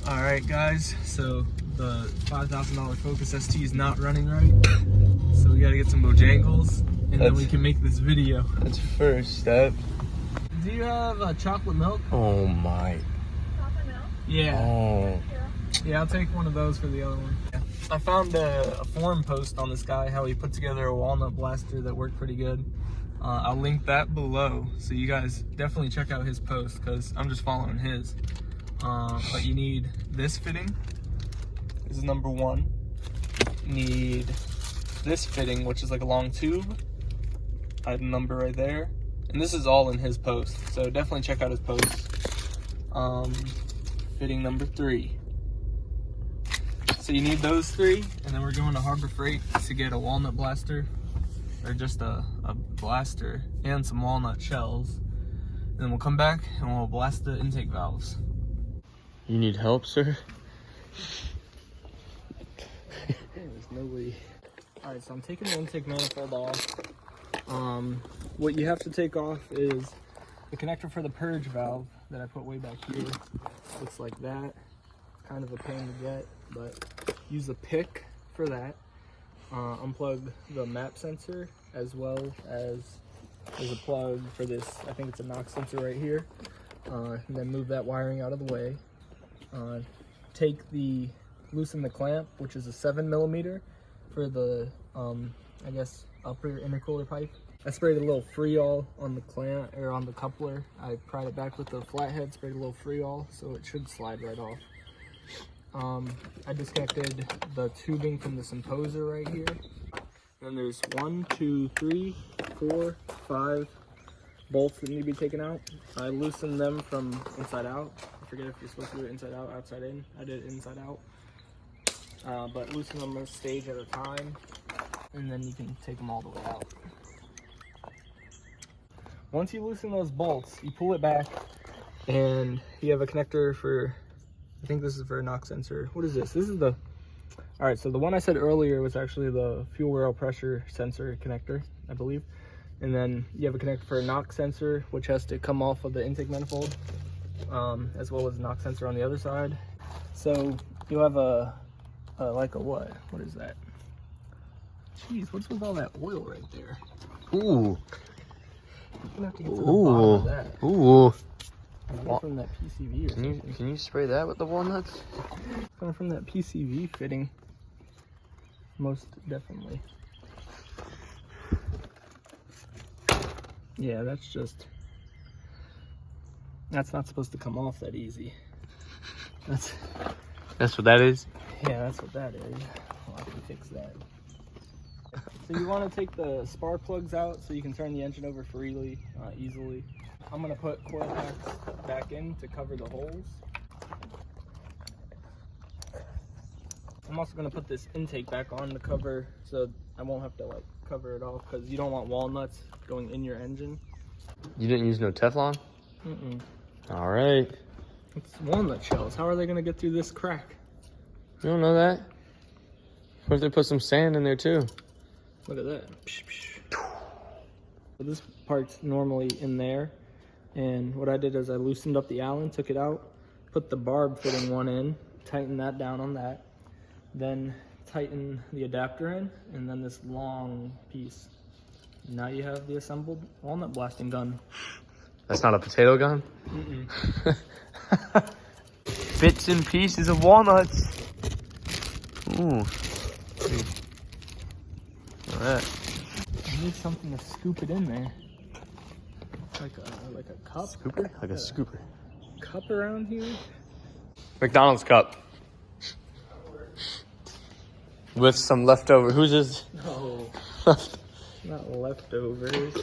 Alright guys, so the $5,000 Focus ST is not running right. So we gotta get some Bojangles and then we can make this video. That's first step. Do you have chocolate milk? Oh my. Chocolate milk? Yeah. Oh. Yeah, I'll take one of those for the other one. Yeah. I found a forum post on this guy, how he put together a walnut blaster that worked pretty good. I'll link that below, so you guys definitely check out his post because I'm just following his. But you need this fitting. This is number one. You need this fitting, which is like a long tube. I have a number right there. And this is all in his post, so definitely check out his post. Fitting number 3. So you need those 3, and then we're going to Harbor Freight to get a walnut blaster, or just a blaster, and some walnut shells. And then we'll come back and we'll blast the intake valves. You need help, sir? There's nobody. Alright, so I'm taking the intake manifold off. What you have to take off is the connector for the purge valve that I put way back here. Looks like that. Kind of a pain to get, but use a pick for that. Unplug the map sensor, as well as there's a plug for this, I think it's a knock sensor right here. And then move that wiring out of the way. Loosen the clamp, which is a 7mm for the, I guess, upper intercooler pipe. I sprayed a little Freol on the clamp, or on the coupler. I pried it back with the flathead, sprayed a little Freol, so it should slide right off. I disconnected the tubing from this imposer right here. Then there's 1, 2, 3, 4, 5 bolts that need to be taken out. I loosened them from inside out. I forget if you're supposed to do it inside out, outside in. I did it inside out. But loosen them a stage at a time, and then you can take them all the way out. Once you loosen those bolts, you pull it back, and you have a connector for, I think this is for a knock sensor. What is this? This is the, all right, so the one I said earlier was actually the fuel rail pressure sensor connector, I believe. And then you have a connector for a knock sensor, which has to come off of the intake manifold, as well as a knock sensor on the other side. So you have like a what? What is that? Jeez, what's with all that oil right there? Ooh. You're gonna have to get to the bottom of that. Ooh. Coming from that PCV or something. Can you spray that with the walnuts? Coming from that PCV fitting, most definitely. Yeah, that's not supposed to come off that easy. That's what that is? Yeah, that's what that is. Well, I can fix that. So you want to take the spark plugs out so you can turn the engine over freely, easily. I'm going to put coil packs back in to cover the holes. I'm also going to put this intake back on to cover, so I won't have to like cover it off, because you don't want walnuts going in your engine. You didn't use no Teflon? Mm-mm. All right. It's walnut shells. How are they going to get through this crack? You don't know that? What if they put some sand in there too? Look at that. So this part's normally in there, and what I did is I loosened up the Allen, took it out, put the barb fitting one in, tighten that down on that, then tighten the adapter in, and then this long piece. Now you have the assembled walnut blasting gun. That's not a potato gun? Mm-mm. Bits and pieces of walnuts. Ooh. Alright. I need something to scoop it in there. Like a cup? Scooper? Like a scooper. Cup around here? McDonald's cup. With some leftover. Who's this? No. Not leftovers.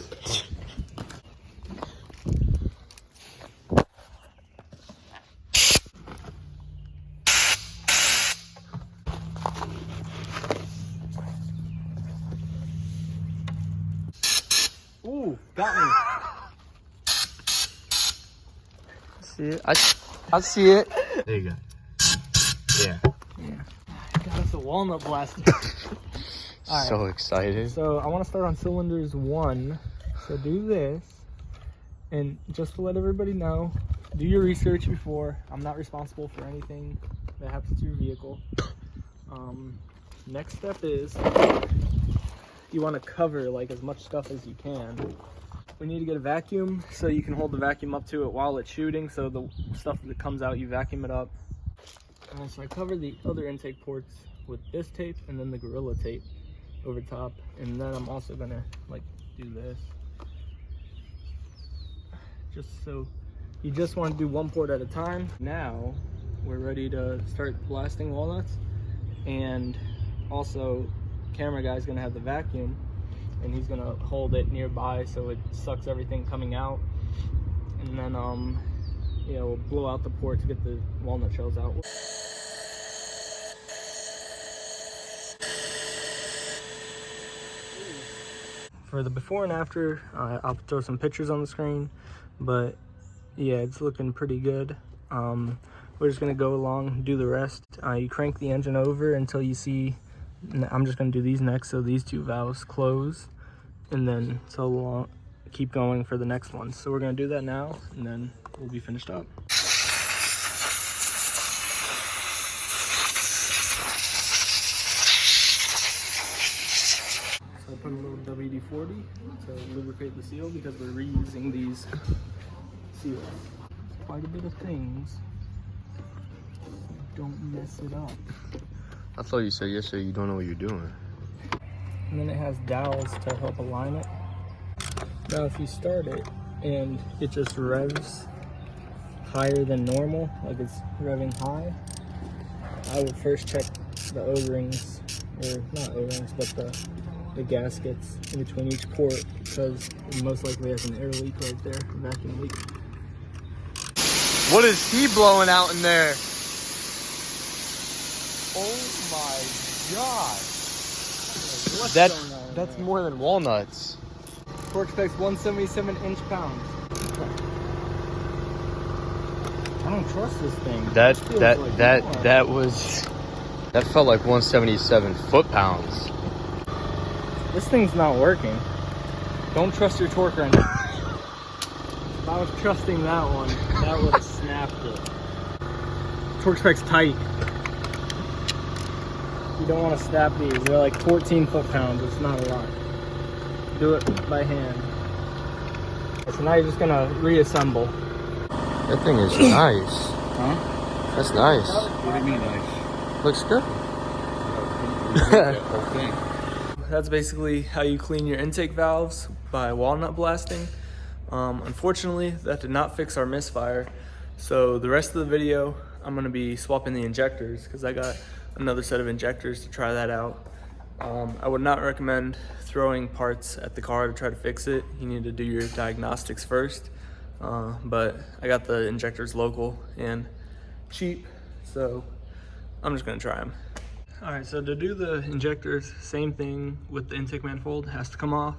Ooh, got me. See it? I see it. There you go. Yeah. Got us a walnut blaster. All right. So excited. So I want to start on cylinders 1. So do this, and just to let everybody know, do your research before. I'm not responsible for anything that happens to your vehicle. Next step is you want to cover like as much stuff as you can. We need to get a vacuum so you can hold the vacuum up to it while it's shooting, so the stuff that comes out, you vacuum it up. So I cover the other intake ports with this tape and then the Gorilla tape over top, and then I'm also gonna like do this, just so you just want to do one port at a time. Now we're ready to start blasting walnuts, and also camera guy's gonna have the vacuum and he's gonna hold it nearby so it sucks everything coming out, and then we'll blow out the port to get the walnut shells out. For the before and after, I'll throw some pictures on the screen, but yeah, it's looking pretty good. We're just gonna go along, do the rest. You crank the engine over until you see, I'm just gonna do these next, so these two valves close, and then so long, keep going for the next one. So we're gonna do that now, and then we'll be finished up. So I put a little WD-40 to lubricate the seal because we're reusing these seals. Quite a bit of things. Don't mess it up. I thought you said yesterday you don't know what you're doing. And then it has dowels to help align it. Now if you start it and it just revs higher than normal, like it's revving high, I would first check the O-rings, or not O-rings, but the gaskets in between each port, because it most likely has an air leak right there, a vacuum leak. What is he blowing out in there? Oh my god. That's more than walnuts. Torque specs 177 inch-pounds. I don't trust this thing. That felt like 177 foot-pounds. This thing's not working. Don't trust your torque wrench. If I was trusting that one, that would have snapped it. Torque spec's tight. You don't want to snap these. They're like 14 foot-pounds. It's not a lot. Do it by hand. So now you're just gonna reassemble. That thing is nice. Huh? That's nice. What do you mean nice? Looks good. That whole thing. That's basically how you clean your intake valves by walnut blasting. Unfortunately, that did not fix our misfire. So the rest of the video, I'm gonna be swapping the injectors because I got another set of injectors to try that out. I would not recommend throwing parts at the car to try to fix it. You need to do your diagnostics first. But I got the injectors local and cheap, so I'm just gonna try them. All right, so to do the injectors, same thing with the intake manifold, it has to come off.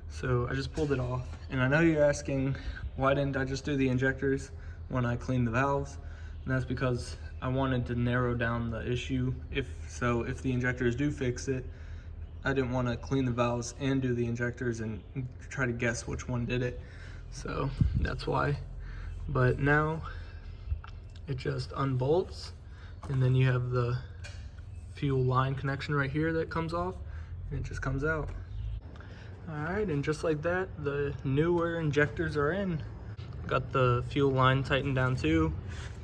So I just pulled it off. And I know you're asking, why didn't I just do the injectors when I cleaned the valves? And that's because I wanted to narrow down the issue. If the injectors do fix it, I didn't want to clean the valves and do the injectors and try to guess which one did it. So that's why. But now it just unbolts, and then you have the fuel line connection right here that comes off, and it just comes out. All right, and just like that, the newer injectors are in. Got the fuel line tightened down too.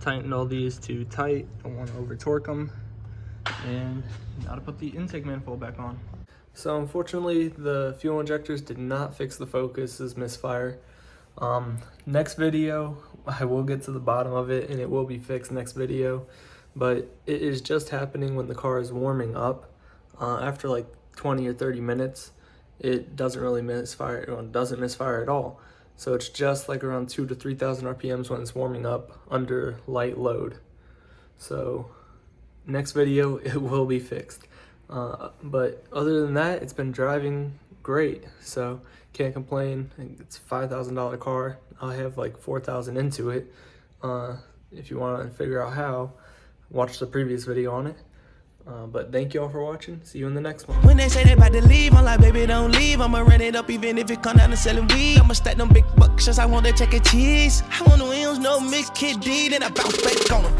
Tightened all these to tight, don't want to over torque them. And now to put the intake manifold back on. So unfortunately, the fuel injectors did not fix the Focus's misfire. Next video, I will get to the bottom of it and it will be fixed next video. But it is just happening when the car is warming up. After like 20 or 30 minutes, it doesn't really misfire, it doesn't misfire at all. So it's just like around 2,000 to 3,000 RPMs when it's warming up under light load. So next video, it will be fixed. But other than that, it's been driving great. So can't complain. It's a $5,000 car. I have like 4,000 into it. If you want to figure out how, watch the previous video on it. But thank you all for watching. See you in the next one. When they say they about to leave, I'm like, baby, don't leave. I'ma run it up even if it come down to selling weed. I'ma stack them big bucks, just I want to check a cheese. I want the wheels, no Miss Kid D, then I bounce back on them.